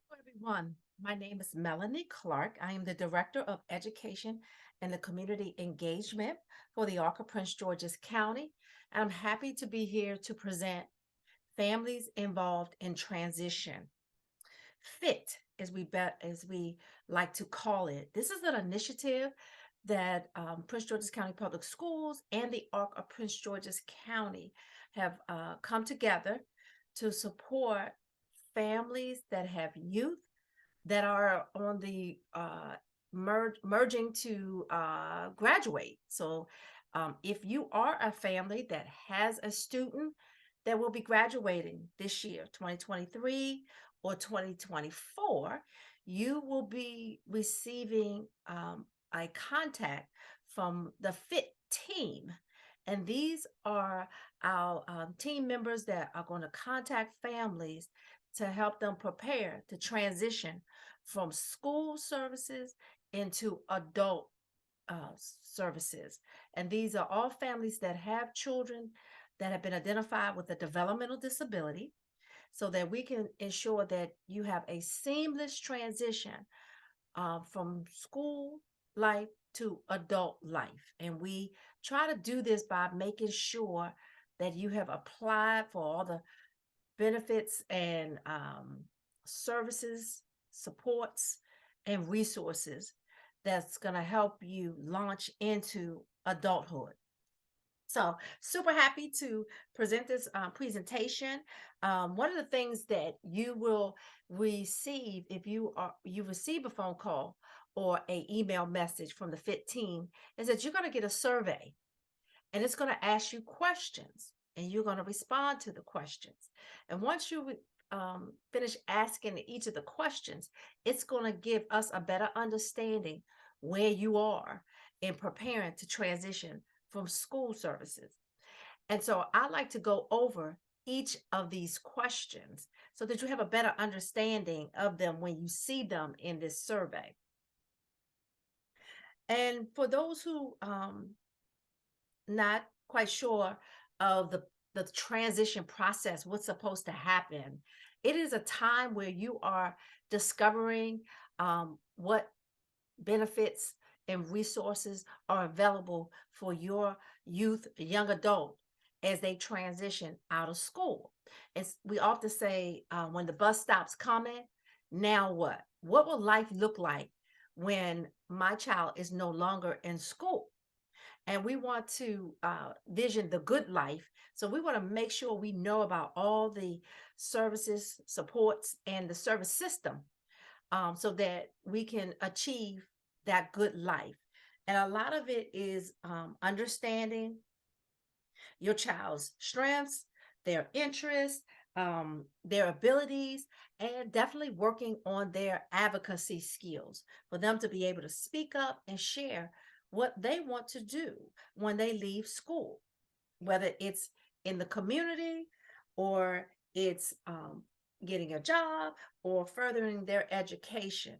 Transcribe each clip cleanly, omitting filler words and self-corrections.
Hello, everyone. My name is Melanie Clark. I am the Director of Education and the Community Engagement for the Ark of Prince George's County. And I'm happy to be here to present families involved in transition. FIT, as we like to call it. This is an initiative that Prince George's County Public Schools and the Ark of Prince George's County have come together to support families that have youth that are on the merging to graduate. So, if you are a family that has a student that will be graduating this year, 2023 or 2024, you will be receiving a contact from the FIT team. And these are our team members that are going to contact families to help them prepare to transition from school services into adult services. And these are all families that have children that have been identified with a developmental disability so that we can ensure that you have a seamless transition from school life to adult life. And we try to do this by making sure that you have applied for all the benefits and services, supports, and resources that's going to help you launch into adulthood. So, super happy to present this presentation. One of the things that you will receive if you receive a phone call or a email message from the FIT team is that you're going to get a survey, and it's going to ask you questions, and you're going to respond to the questions. And once you finish asking each of the questions, it's going to give us a better understanding where you are in preparing to transition from school services. And so I like to go over each of these questions so that you have a better understanding of them when you see them in this survey. And for those who not quite sure of the transition process, what's supposed to happen. It is a time where you are discovering what benefits and resources are available for your youth, young adult, as they transition out of school. We often say when the bus stops coming, now what? What will life look like when my child is no longer in school? And we want to vision the good life. So we want to make sure we know about all the services, supports, and the service system so that we can achieve that good life. And a lot of it is understanding your child's strengths, their interests, their abilities, and definitely working on their advocacy skills for them to be able to speak up and share what they want to do when they leave school, whether it's in the community or it's getting a job or furthering their education.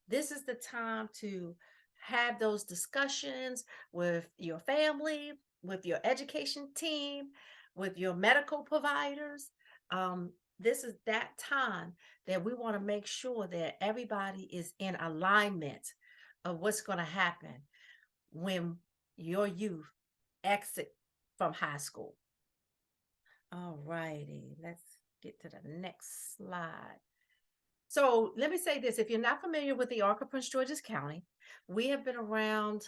This is the time to have those discussions with your family, with your education team, with your medical providers. This is that time that we want to make sure that everybody is in alignment of what's going to happen when your youth exit from high school. All righty, let's get to the next slide. So let me say this, if you're not familiar with the Ark of Prince George's County, we have been around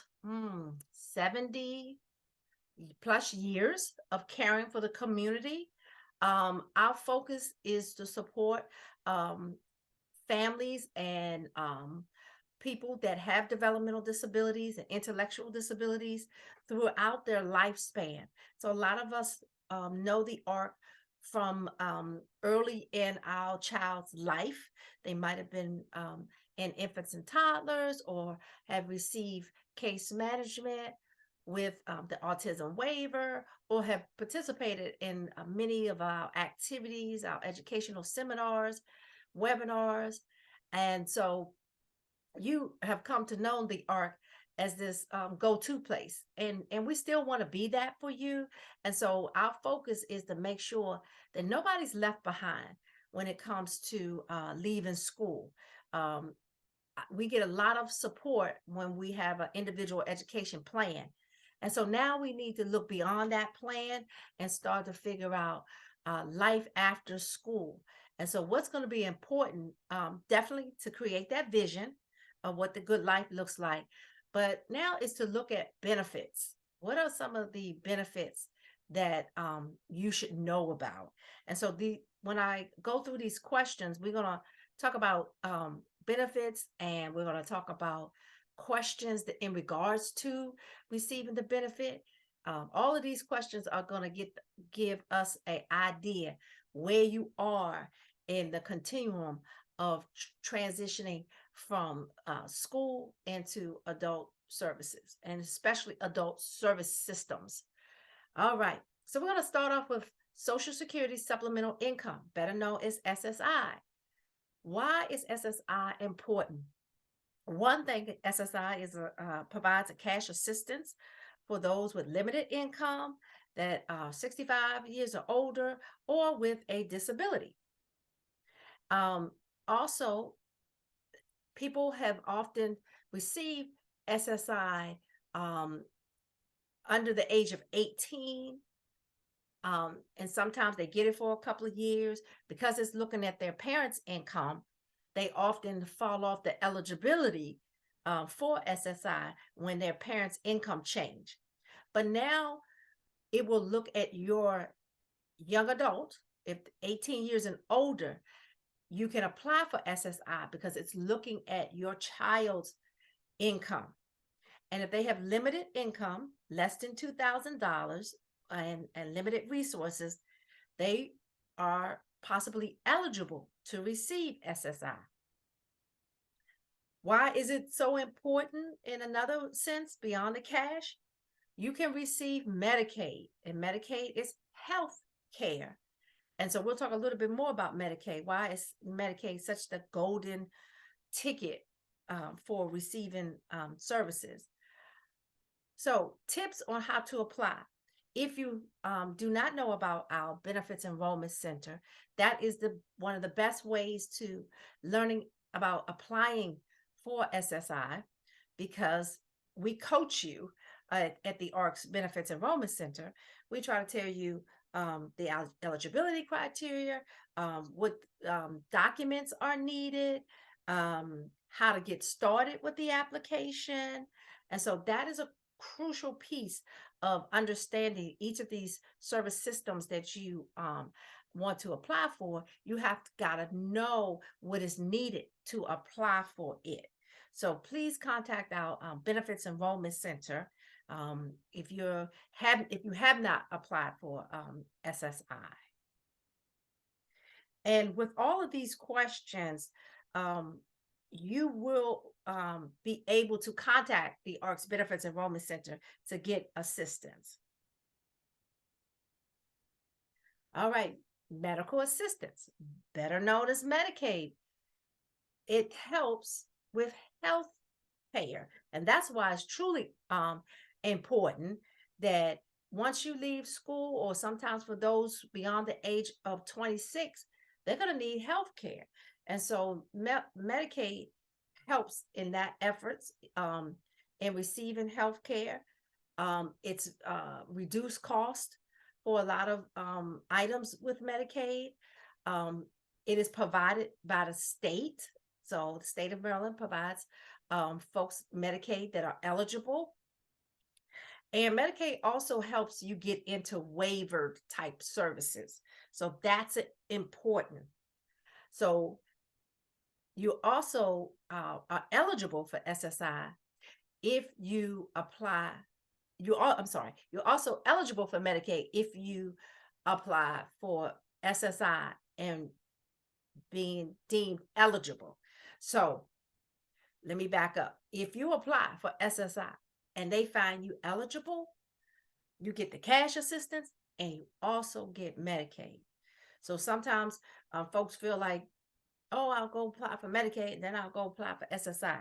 70 plus years of caring for the community. Our focus is to support families and people that have developmental disabilities and intellectual disabilities throughout their lifespan. So a lot of us know the Ark from early in our child's life. They might have been in infants and toddlers or have received case management with the autism waiver or have participated in many of our activities, our educational seminars, webinars. And so you have come to know the Ark as this go-to place, and we still want to be that for you. And so our focus is to make sure that nobody's left behind when it comes to leaving school. Um, we get a lot of support when we have an individual education plan. And so now we need to look beyond that plan and start to figure out life after school. And so, what's going to be important, definitely to create that vision of what the good life looks like. But now is to look at benefits. What are some of the benefits that you should know about? And so, when I go through these questions, we're going to talk about benefits, and we're going to talk about questions that in regards to receiving the benefit. All of these questions are going to give us an idea where you are in the continuum of transitioning from school into adult services, and especially adult service systems. All right, so we're going to start off with Social Security Supplemental Income, better known as SSI. Why is SSI important? One thing, SSI provides a cash assistance for those with limited income that are 65 years or older or with a disability. Also, people have often received SSI under the age of 18. And sometimes they get it for a couple of years because it's looking at their parents' income. They often fall off the eligibility for SSI when their parents' income change. But now it will look at your young adult. If 18 years and older, you can apply for SSI because it's looking at your child's income. And if they have limited income, less than $2,000, and limited resources, they are possibly eligible to receive SSI. Why is it so important in another sense beyond the cash? You can receive Medicaid, and Medicaid is health care. And so we'll talk a little bit more about Medicaid. Why is Medicaid such the golden ticket for receiving services? So, tips on how to apply. If you do not know about our Benefits Enrollment Center, that is one of the best ways to learning about applying for SSI, because we coach you at the ARC's Benefits Enrollment Center. We try to tell you the eligibility criteria, what documents are needed, how to get started with the application. And so that is a crucial piece of understanding each of these service systems that you want to apply for. You have got to know what is needed to apply for it. So please contact our Benefits Enrollment Center if you have not applied for SSI. And with all of these questions, you will be able to contact the ARC's Benefits Enrollment Center to get assistance. All right, medical assistance, better known as Medicaid. It helps with health care, and that's why it's truly important that once you leave school, or sometimes for those beyond the age of 26, they're going to need health care. And so Medicaid helps in that efforts in receiving health care. It's reduced cost for a lot of items with Medicaid. It is provided by the state. So the state of Maryland provides folks Medicaid that are eligible. And Medicaid also helps you get into waiver type services. So that's important. So you also are eligible for SSI if you apply. You're also eligible for Medicaid if you apply for SSI and being deemed eligible. So let me back up. If you apply for SSI and they find you eligible, you get the cash assistance and you also get Medicaid. So sometimes folks feel like, oh, I'll go apply for Medicaid, then I'll go apply for SSI.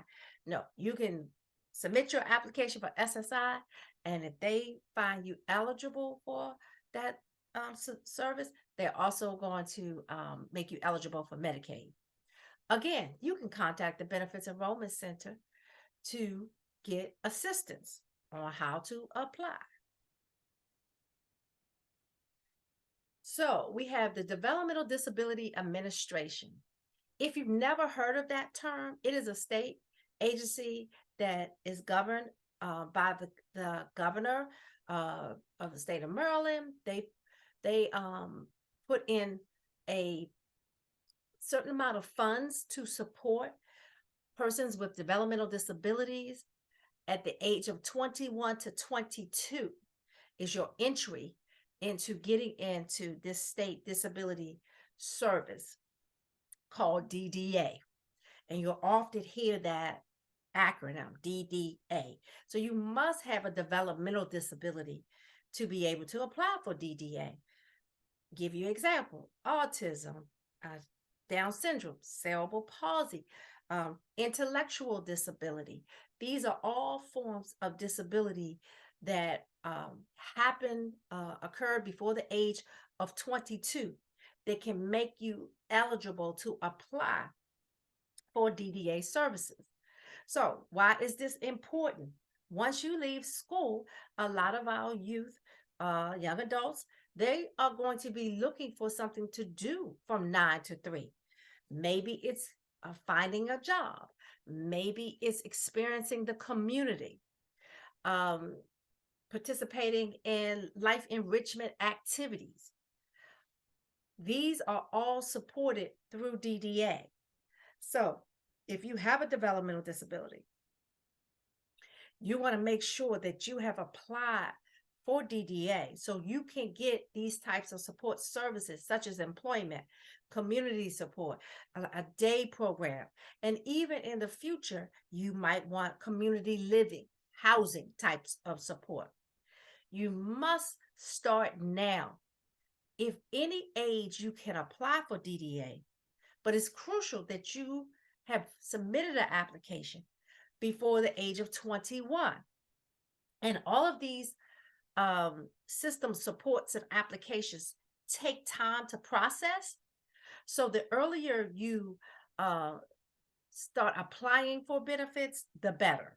No, you can submit your application for SSI, and if they find you eligible for that service, they're also going to make you eligible for Medicaid. Again, you can contact the Benefits Enrollment Center to get assistance on how to apply. So we have the Developmental Disability Administration. If you've never heard of that term, it is a state agency that is governed by the governor of the state of Maryland. They put in a certain amount of funds to support persons with developmental disabilities at the age of 21 to 22 is your entry into getting into this state disability service called DDA. And you'll often hear that acronym, DDA. So you must have a developmental disability to be able to apply for DDA. Give you an example: autism, Down syndrome, cerebral palsy, intellectual disability. These are all forms of disability that occur before the age of 22 that can make you eligible to apply for DDA services. So, why is this important? Once you leave school, a lot of our youth, young adults, they are going to be looking for something to do from 9 to 3. Maybe it's finding a job. Maybe it's experiencing the community, um, participating in life enrichment activities. These are all supported through DDA. So, if you have a developmental disability, you want to make sure that you have applied for DDA so you can get these types of support services such as employment, community support, a day program, and even in the future, you might want community living, housing types of support. You must start now. If any age you can apply for DDA, but it's crucial that you have submitted an application before the age of 21. And all of these system supports and applications take time to process. So the earlier you start applying for benefits, the better.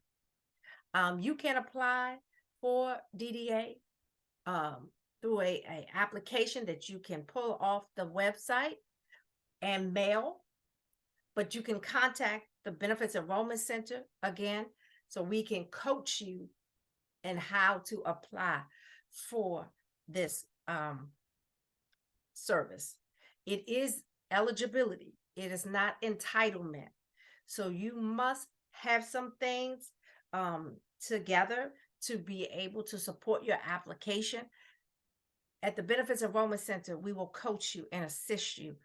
You can apply for DDA through a application that you can pull off the website and mail, but you can contact the Benefits Enrollment Center again so we can coach you in how to apply for this service. It is eligibility, it is not entitlement. So you must have some things together to be able to support your application. At the Benefits Enrollment Center, we will coach you and assist you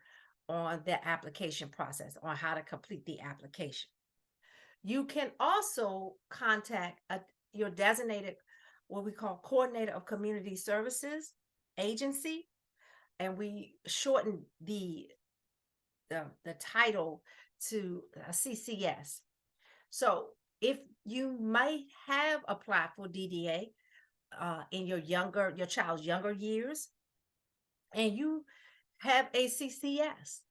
on the application process, on how to complete the application. You can also contact your designated, what we call coordinator of community services agency, and we shorten the title to CCS. So if you might have applied for DDA in your child's younger years, and you have a CCS,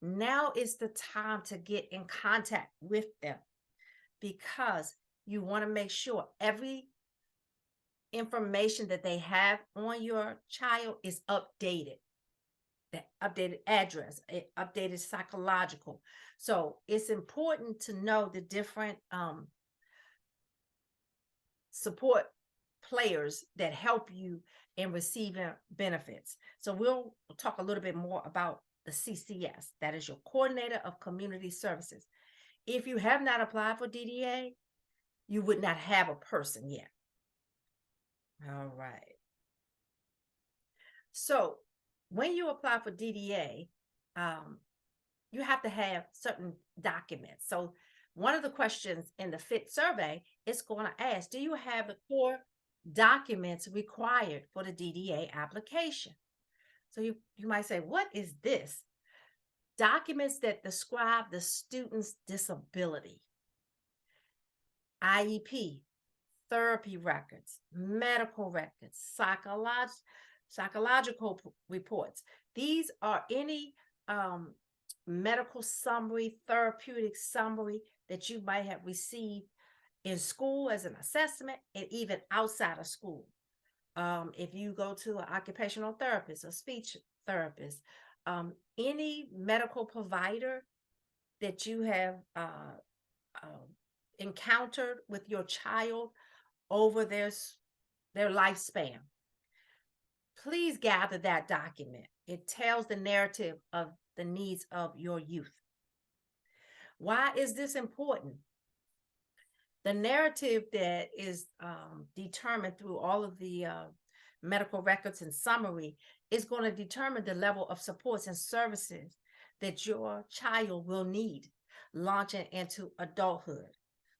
now is the time to get in contact with them, because you want to make sure every information that they have on your child is updated. The updated address, updated psychological. So it's important to know the different support players that help you in receiving benefits. So we'll talk a little bit more about the CCS, that is your coordinator of community services. If you have not applied for DDA, you would not have a person yet. All right. So when you apply for DDA, you have to have certain documents. So one of the questions in the F.I.T. survey is going to ask, do you have the core documents required for the DDA application? So you might say, what is this? Documents that describe the student's disability, IEP, therapy records, medical records, psychological reports. These are any um, medical summary, therapeutic summary that you might have received in school as an assessment and even outside of school. If you go to an occupational therapist, a speech therapist, any medical provider that you have uh, encountered with your child over their lifespan, please gather that document. It tells the narrative of the needs of your youth. Why is this important? The narrative that is determined through all of the medical records and summary is going to determine the level of supports and services that your child will need launching into adulthood.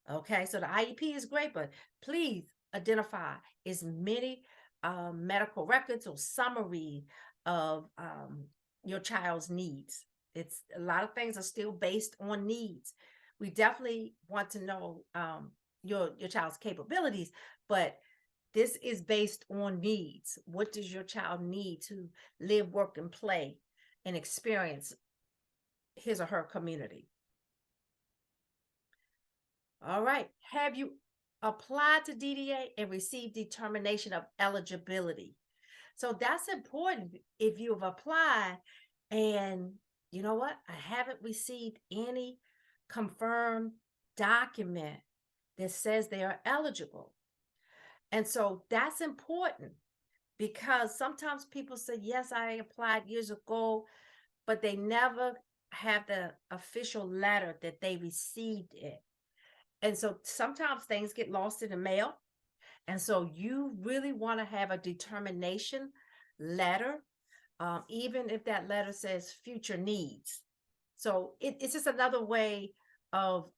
Okay, so the IEP is great, but please identify as many medical records or summary of your child's needs. It's a lot of things are still based on needs. We definitely want to know your child's capabilities, but this is based on needs. What does your child need to live, work, and play and experience his or her community? All right. Have you applied to DDA and received determination of eligibility? So that's important if you have applied and you know what? I haven't received any confirmed document that says they are eligible. And so that's important because sometimes people say, yes, I applied years ago, but they never have the official letter that they received it. And so sometimes things get lost in the mail. And so you really want to have a determination letter, even if that letter says future needs. So it's just another way of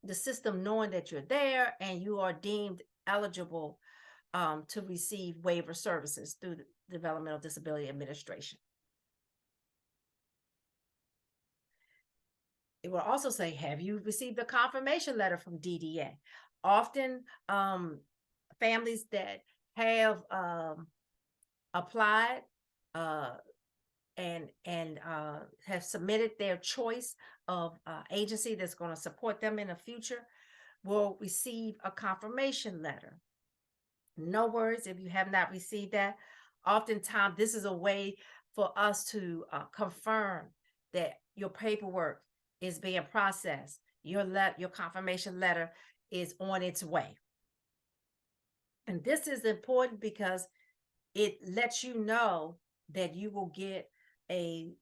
the system knowing that you're there and you are deemed eligible to receive waiver services through the Developmental Disability Administration. It will also say, have you received a confirmation letter from DDA? Often families that have applied uh, and have submitted their choice of agency that's going to support them in the future will receive a confirmation letter. No worries if you have not received that. Oftentimes, this is a way for us to confirm that your paperwork is being processed. Your confirmation letter is on its way. And this is important because it lets you know that you will get a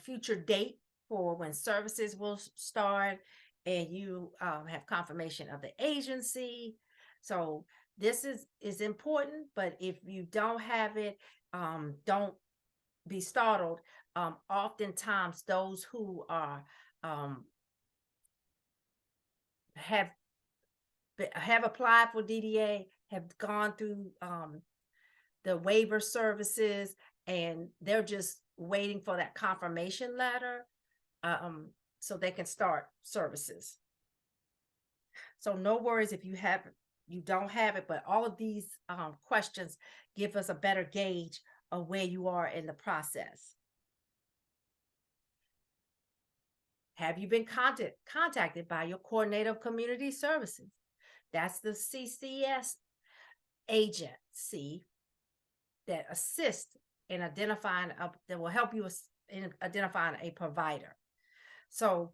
future date for when services will start, and you have confirmation of the agency. So this is important, but if you don't have it, don't be startled. Oftentimes, those who are um, have have applied for DDA have gone through the waiver services, and they're just waiting for that confirmation letter so they can start services. So no worries if you don't have it, but all of these questions give us a better gauge of where you are in the process. Have you been contacted by your coordinator of community services? That's the CCS agency that assists in identifying that will help you in identifying a provider. So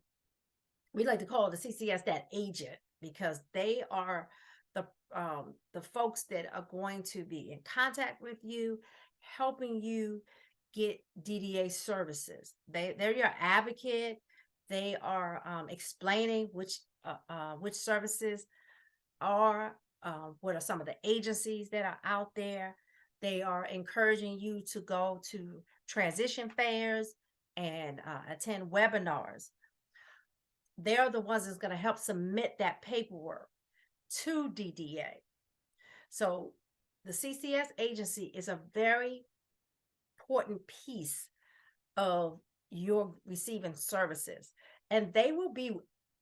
we like to call the CCS that agent because they are the folks that are going to be in contact with you, helping you get DDA services. They're your advocate. They are explaining which services are, what are some of the agencies that are out there. They are encouraging you to go to transition fairs and attend webinars. They're the ones that's going to help submit that paperwork to DDA. So the CCS agency is a very important piece of your receiving services, and they will be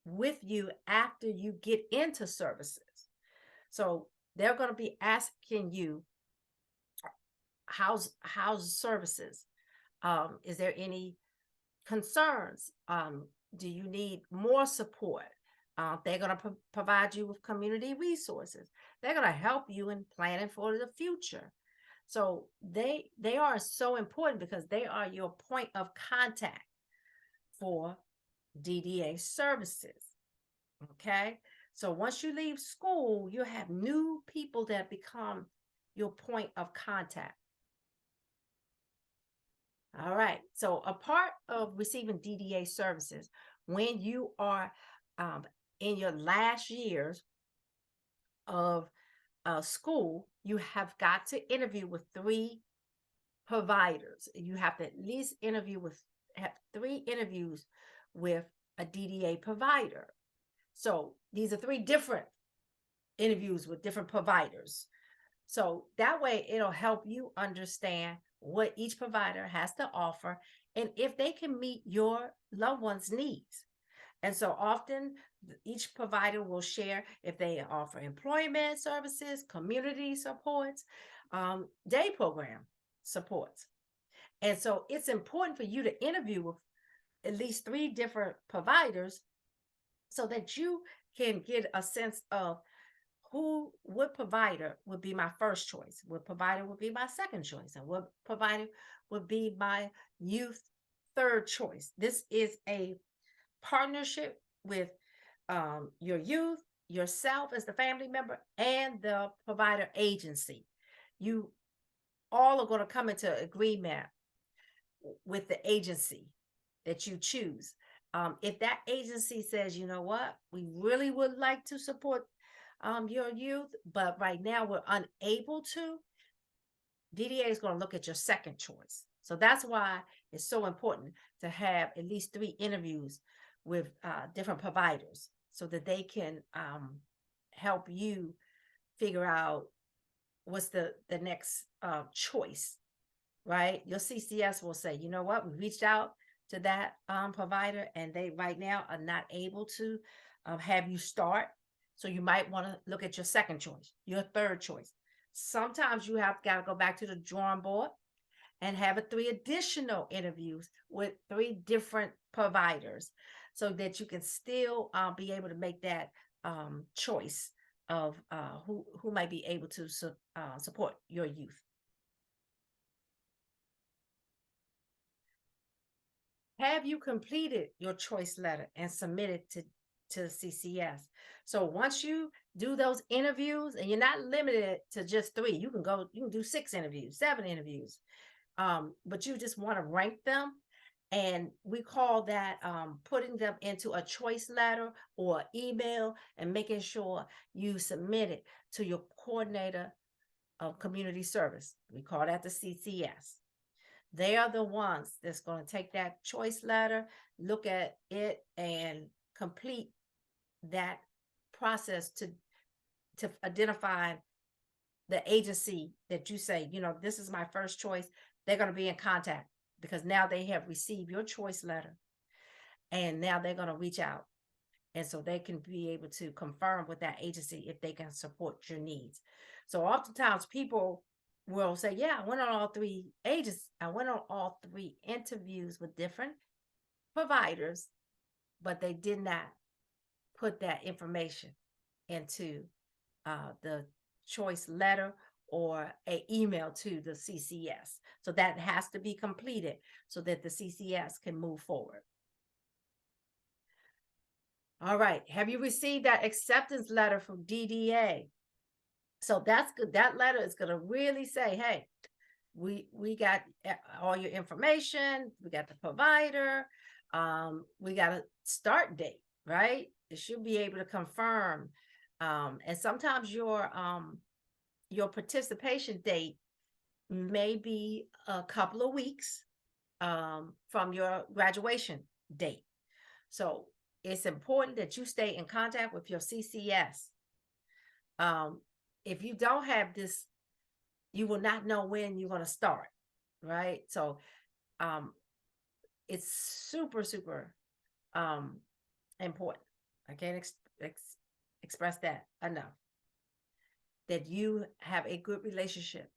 with you after you get into services. So they're going to be asking you house services? Is there any concerns? Do you need more support? They're going to provide you with community resources. They're going to help you in planning for the future. So they are so important because they are your point of contact for DDA services. Okay. So once you leave school, you have new people that become your point of contact. All right. So a part of receiving DDA services, when you are um, in your last years of school, you have got to interview with 3 providers. You have to at least have 3 interviews with a DDA provider. So these are 3 different interviews with different providers. So that way it'll help you understand what each provider has to offer and if they can meet your loved one's needs. And so often each provider will share if they offer employment services, community supports, day program supports. And so it's important for you to interview with at least 3 different providers so that you can get a sense of what provider would be my first choice, what provider would be my second choice, and what provider would be my youth third choice. This is a partnership with your youth, yourself as the family member, and the provider agency. You all are going to come into agreement with the agency that you choose. If that agency says, you know what, we really would like to support your youth, but right now we're unable to, DDA is going to look at your second choice. So that's why it's so important to have at least 3 interviews with different providers so that they can help you figure out what's the next choice, right? Your CCS will say, you know what, we reached out to that provider and they right now are not able to have you start. So you might want to look at your second choice, your third choice. Sometimes you have got to go back to the drawing board and have 3 additional interviews with 3 different providers so that you can still be able to make that choice of who might be able to support your youth. Have you completed your choice letter and submitted to CCS? So once you do those interviews, and you're not limited to just 3, you can do 6 interviews, 7 interviews, but you just want to rank them. And we call that putting them into a choice letter or email and making sure you submit it to your coordinator of community service. We call that the CCS. They are the ones that's going to take that choice letter, look at it, and complete that process to identify the agency that you say, you know, this is my first choice. They're going to be in contact because now they have received your choice letter and now they're going to reach out. And so they can be able to confirm with that agency if they can support your needs. So oftentimes people will say, yeah, I went on all 3 agents. I went on all 3 interviews with different providers, but they did not put that information into the choice letter or an email to the CCS. So that has to be completed so that the CCS can move forward. All right. Have you received that acceptance letter from DDA? So that's good. That letter is going to really say, hey, we got all your information. We got the provider. We got a start date, right? It should be able to confirm. And sometimes your participation date may be a couple of weeks from your graduation date. So it's important that you stay in contact with your CCS. If you don't have this, you will not know when you're going to start, right? So it's super, super important. I can't express that enough. That you have a good relationship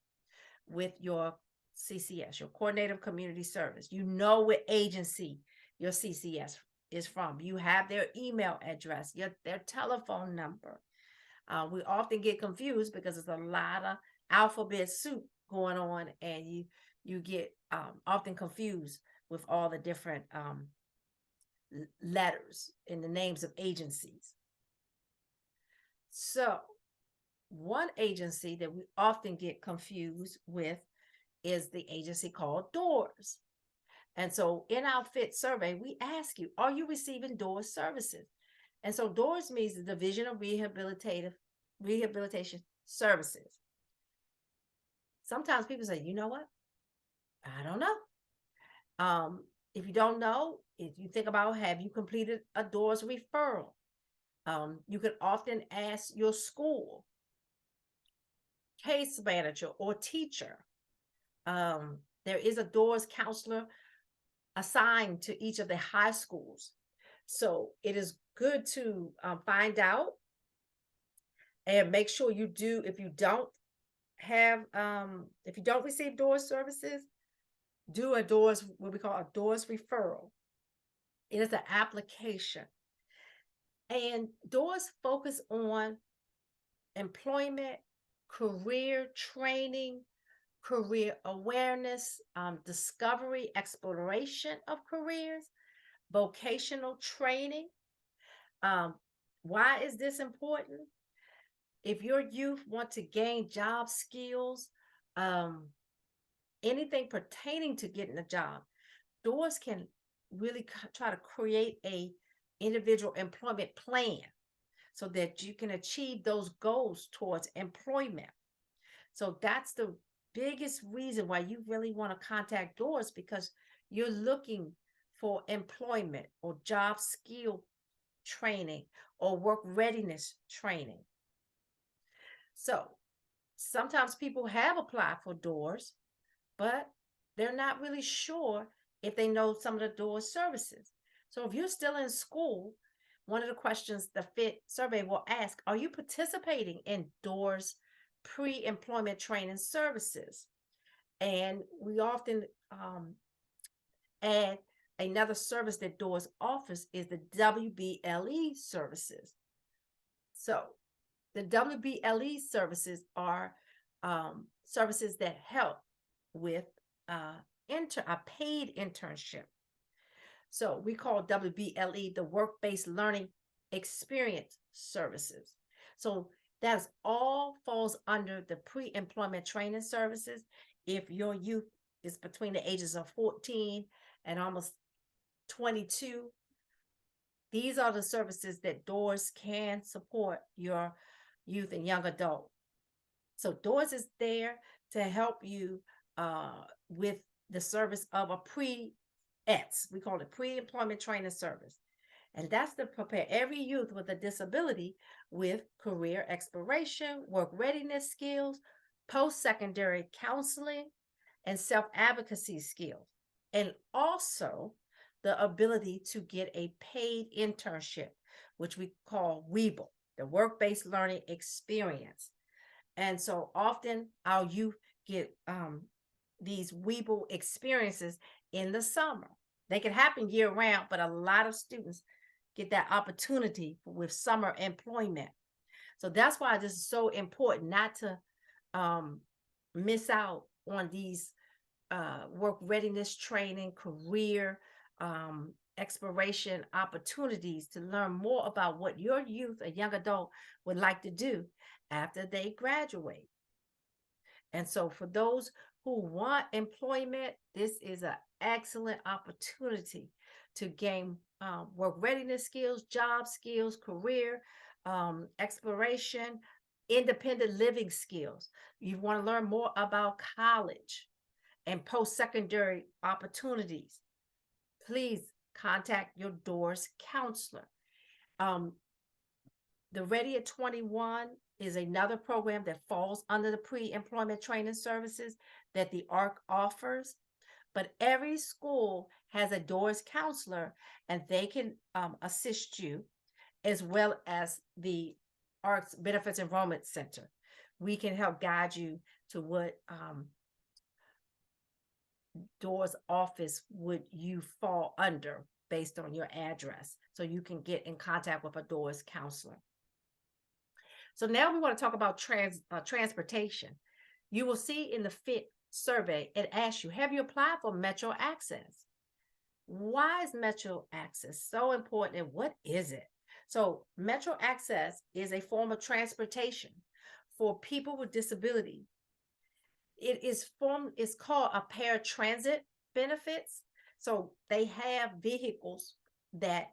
with your CCS, your coordinator of community service. You know what agency your CCS is from. You have their email address, their telephone number. We often get confused because there's a lot of alphabet soup going on, and you get often confused with all the different letters in the names of agencies. So, one agency that we often get confused with is the agency called DOORS. And so in our FIT survey, we ask you, are you receiving DOORS services? And so DOORS means the Division of Rehabilitation Services. Sometimes people say, you know what? I don't know. If you don't know, if you think about, have you completed a DOORS referral? You can often ask your school, case manager, or teacher. There is a DOORS counselor assigned to each of the high schools. So it is good to find out and make sure you do. If you don't receive DOORS services, do a DOORS, what we call a DOORS referral. It is an application. And DOORS focus on employment, career training, career awareness, discovery, exploration of careers, vocational training. Why is this important? If your youth want to gain job skills, anything pertaining to getting a job, DOORS can really try to create a individual employment plan so that you can achieve those goals towards employment. So that's the biggest reason why you really want to contact DOORS, because you're looking for employment or job skill training or work readiness training. So sometimes people have applied for DOORS, but they're not really sure if they know some of the DOORS services. So if you're still in school, one of the questions the FIT survey will ask, are you participating in DOORS pre-employment training services? And we often add another service that DOORS offers is the WBLE services. So the WBLE services are services that help with a paid internship. So we call WBLE the work-based learning experience services. So that's all falls under the pre-employment training services. If your youth is between the ages of 14 and almost 22, these are the services that DOORS can support your youth and young adult. So DOORS is there to help you with the service of a pre-ETS. We call it pre-employment training service. And that's to prepare every youth with a disability with career exploration, work readiness skills, post-secondary counseling, and self-advocacy skills. And also the ability to get a paid internship, which we call WEBL, the work-based learning experience. And so often our youth get these WEBL experiences in the summer. They can happen year round, but a lot of students get that opportunity with summer employment. So that's why this is so important, not to miss out on these work readiness training, career exploration opportunities to learn more about what your youth, a young adult, would like to do after they graduate. And so for those who want employment, this is an excellent opportunity to gain work readiness skills, job skills, career exploration, independent living skills. You want to learn more about college and post-secondary opportunities, please contact your DOORS counselor. The Ready at 21 is another program that falls under the pre-employment training services that the ARC offers. But every school has a DOORS counselor, and they can assist you, as well as the ARC's Benefits Enrollment Center. We can help guide you to what door's office would you fall under based on your address, so you can get in contact with a door's counselor. So now we want to talk about transportation. You will see in the FIT survey, it asks you, have you applied for Metro Access? Why is Metro Access so important and what is it? So, Metro Access is a form of transportation for people with disability. It's called a paratransit benefits. So they have vehicles that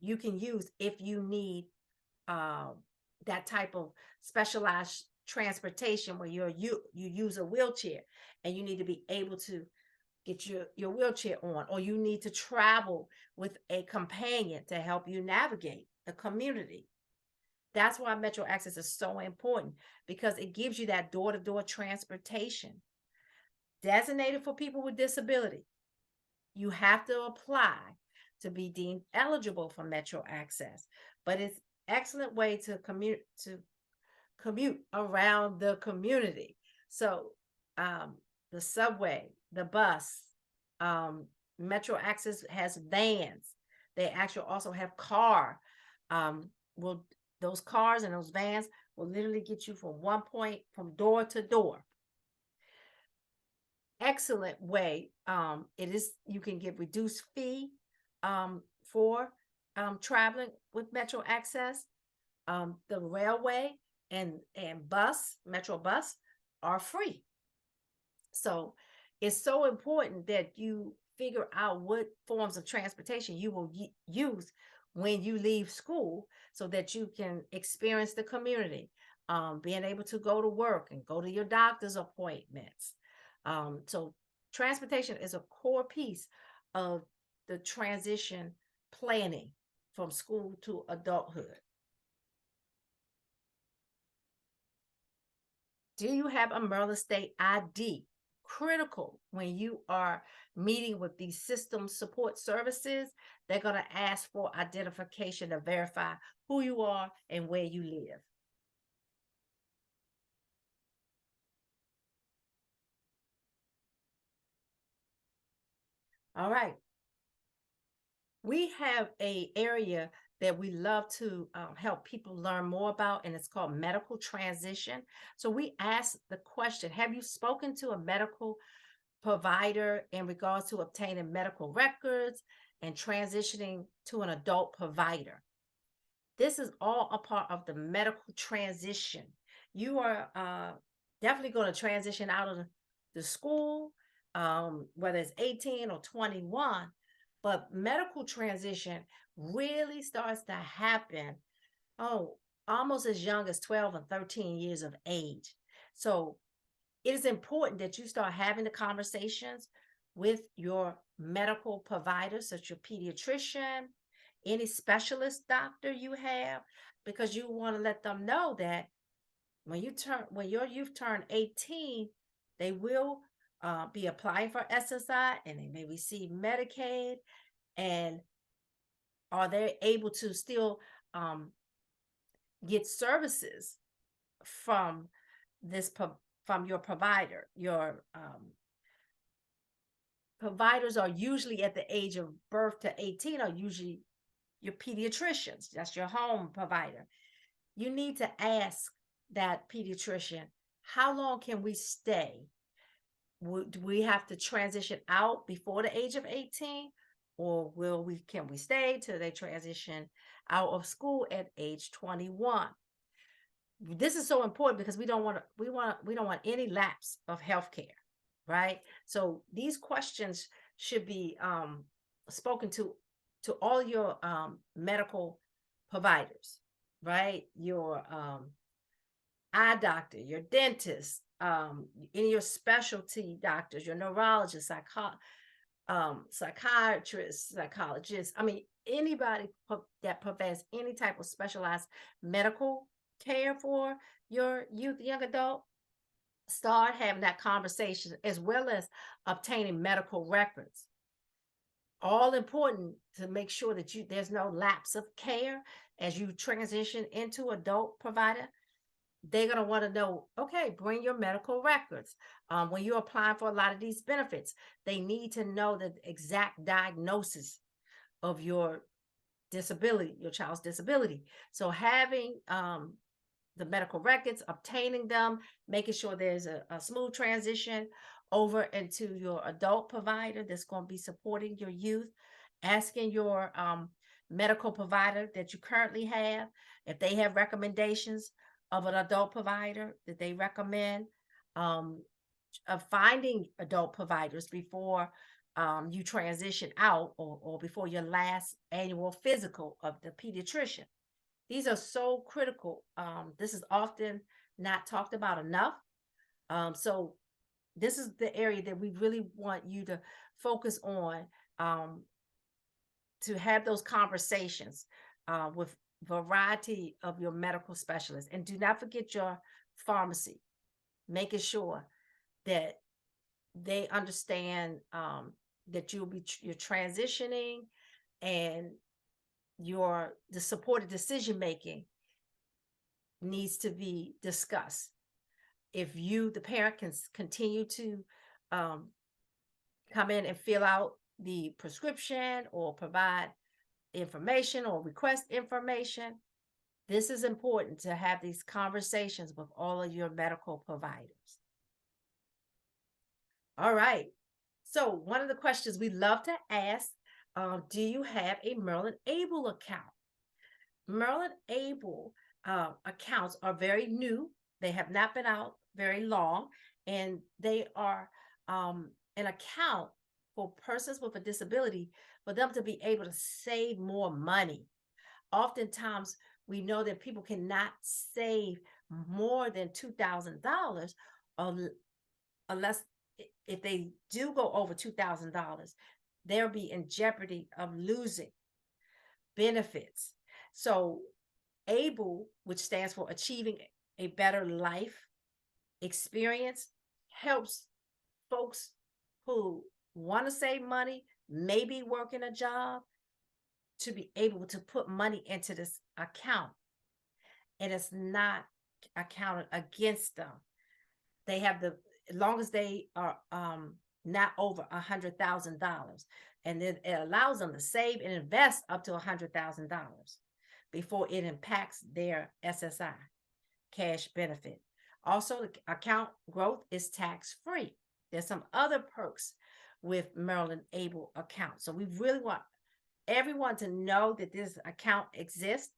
you can use if you need um, that type of specialized transportation where you use a wheelchair and you need to be able to get your wheelchair on, or you need to travel with a companion to help you navigate the community. That's why Metro Access is so important, because it gives you that door-to-door transportation designated for people with disability. You have to apply to be deemed eligible for Metro Access, but it's excellent way to commute around the community. So um, the subway, the bus, um, Metro Access has vans. They actually also have car. Um, will those cars and those vans will literally get you from one point from door to door. Excellent way. It is, you can get reduced fee for traveling with Metro Access. The railway and bus, Metro bus, are free. So it's so important that you figure out what forms of transportation you will use when you leave school, so that you can experience the community, being able to go to work and go to your doctor's appointments. So transportation is a core piece of the transition planning from school to adulthood. Do you have a Maryland State ID? Critical when you are meeting with these system support services. They're going to ask for identification to verify who you are and where you live. All right. We have a area that we love to help people learn more about, and it's called medical transition. So we ask the question, have you spoken to a medical provider in regards to obtaining medical records and transitioning to an adult provider? This is all a part of the medical transition. You are definitely going to transition out of the school, whether it's 18 or 21, but medical transition really starts to happen, oh, almost as young as 12 and 13 years of age. So it is important that you start having the conversations with your medical providers, such as your pediatrician, any specialist doctor you have, because you want to let them know that when your youth turn 18, they will be applying for SSI and they may receive Medicaid. And are they able to still um, get services from this from your provider? Your providers are usually at the age of birth to 18 are usually your pediatricians. That's your home provider. You need to ask that pediatrician, how long can we stay? Do we have to transition out before the age of 18? Or can we stay till they transition out of school at age 21? This is so important because we don't want any lapse of healthcare, right? So these questions should be spoken to all your medical providers, right? Your eye doctor, your dentist, any of your specialty doctors, your neurologist, psychiatrists, psychologists. I mean, anybody that provides any type of specialized medical care for your youth, young adult, start having that conversation, as well as obtaining medical records. All important to make sure that there's no lapse of care as you transition into adult provider. they're going to want to know, okay, bring your medical records. When you're applying for a lot of these benefits, they need to know the exact diagnosis of your disability, your child's disability. So having the medical records, obtaining them, making sure there's a smooth transition over into your adult provider that's going to be supporting your youth, asking your medical provider that you currently have if they have recommendations of an adult provider that they recommend, um, of finding adult providers before you transition out, or before your last annual physical of the pediatrician. These are so critical. This is often not talked about enough. So this is the area that we really want you to focus on, um, to have those conversations with variety of your medical specialists. And do not forget your pharmacy, making sure that they understand that you're transitioning, and the supported decision making needs to be discussed. If you, the parent, can continue to um, come in and fill out the prescription or provide information or request information, this is important to have these conversations with all of your medical providers. All right. So, one of the questions we love to ask, do you have a Merlin Able account? Merlin Able accounts are very new. They have not been out very long, and they are an account for persons with a disability, for them to be able to save more money. Oftentimes, we know that people cannot save more than $2,000, unless if they do go over $2,000, they'll be in jeopardy of losing benefits. So, ABLE, which stands for Achieving a Better Life Experience, helps folks who want to save money, maybe working a job, to be able to put money into this account, and it's not accounted against them. They have the, as long as they are not over $100,000, and then it allows them to save and invest up to $100,000 before it impacts their SSI cash benefit. Also, the account growth is tax free. There's some other perks with Maryland Able account. So we really want everyone to know that this account exists,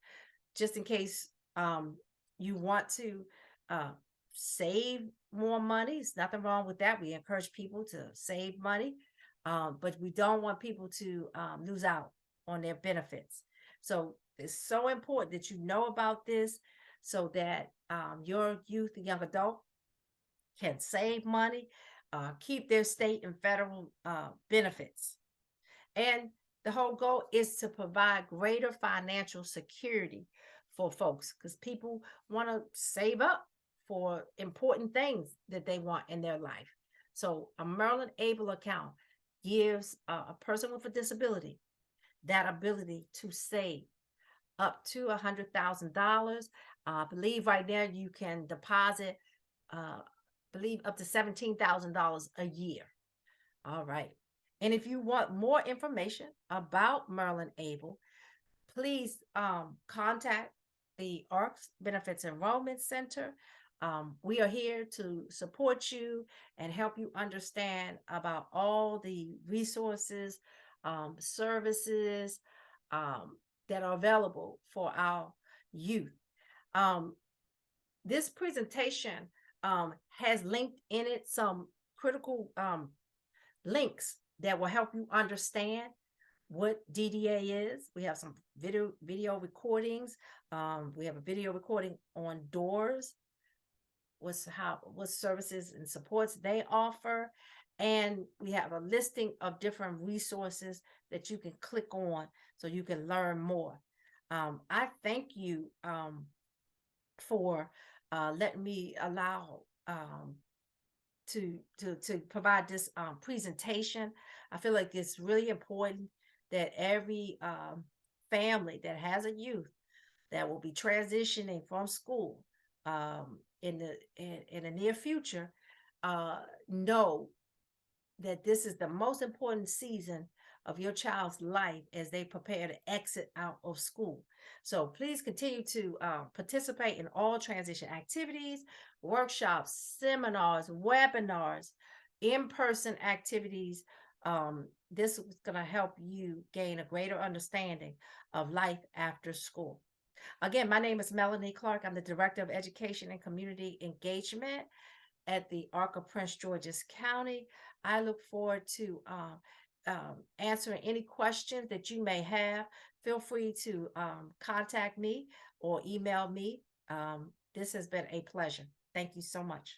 just in case you want to uh, save more money. There's nothing wrong with that. We encourage people to save money, but we don't want people to lose out on their benefits. So it's so important that you know about this, so that your youth and young adult can save money, keep their state and federal benefits. And the whole goal is to provide greater financial security for folks, because people want to save up for important things that they want in their life. So, a Maryland Able account gives a person with a disability that ability to save up to $100,000. I believe right now you can deposit, I believe, up to $17,000 a year. All right. And if you want more information about Maryland Able, please contact the ARCS Benefits Enrollment Center. We are here to support you and help you understand about all the resources, services that are available for our youth. Um, this presentation has linked in it some critical links that will help you understand what DDA is. We have some video recordings. We have a video recording on doors, what services and supports they offer, and we have a listing of different resources that you can click on so you can learn more. I thank you for letting me allow to provide this presentation. I feel like it's really important that every family that has a youth that will be transitioning from school in the near future, uh, know that this is the most important season of your child's life as they prepare to exit out of school. So please continue to participate in all transition activities, workshops, seminars, webinars, in person activities. This is going to help you gain a greater understanding of life after school. Again, my name is Melanie Clark. I'm the Director of Education and Community Engagement at the Arc of Prince George's County. I look forward to answering any questions that you may have. Feel free to contact me or email me. This has been a pleasure. Thank you so much.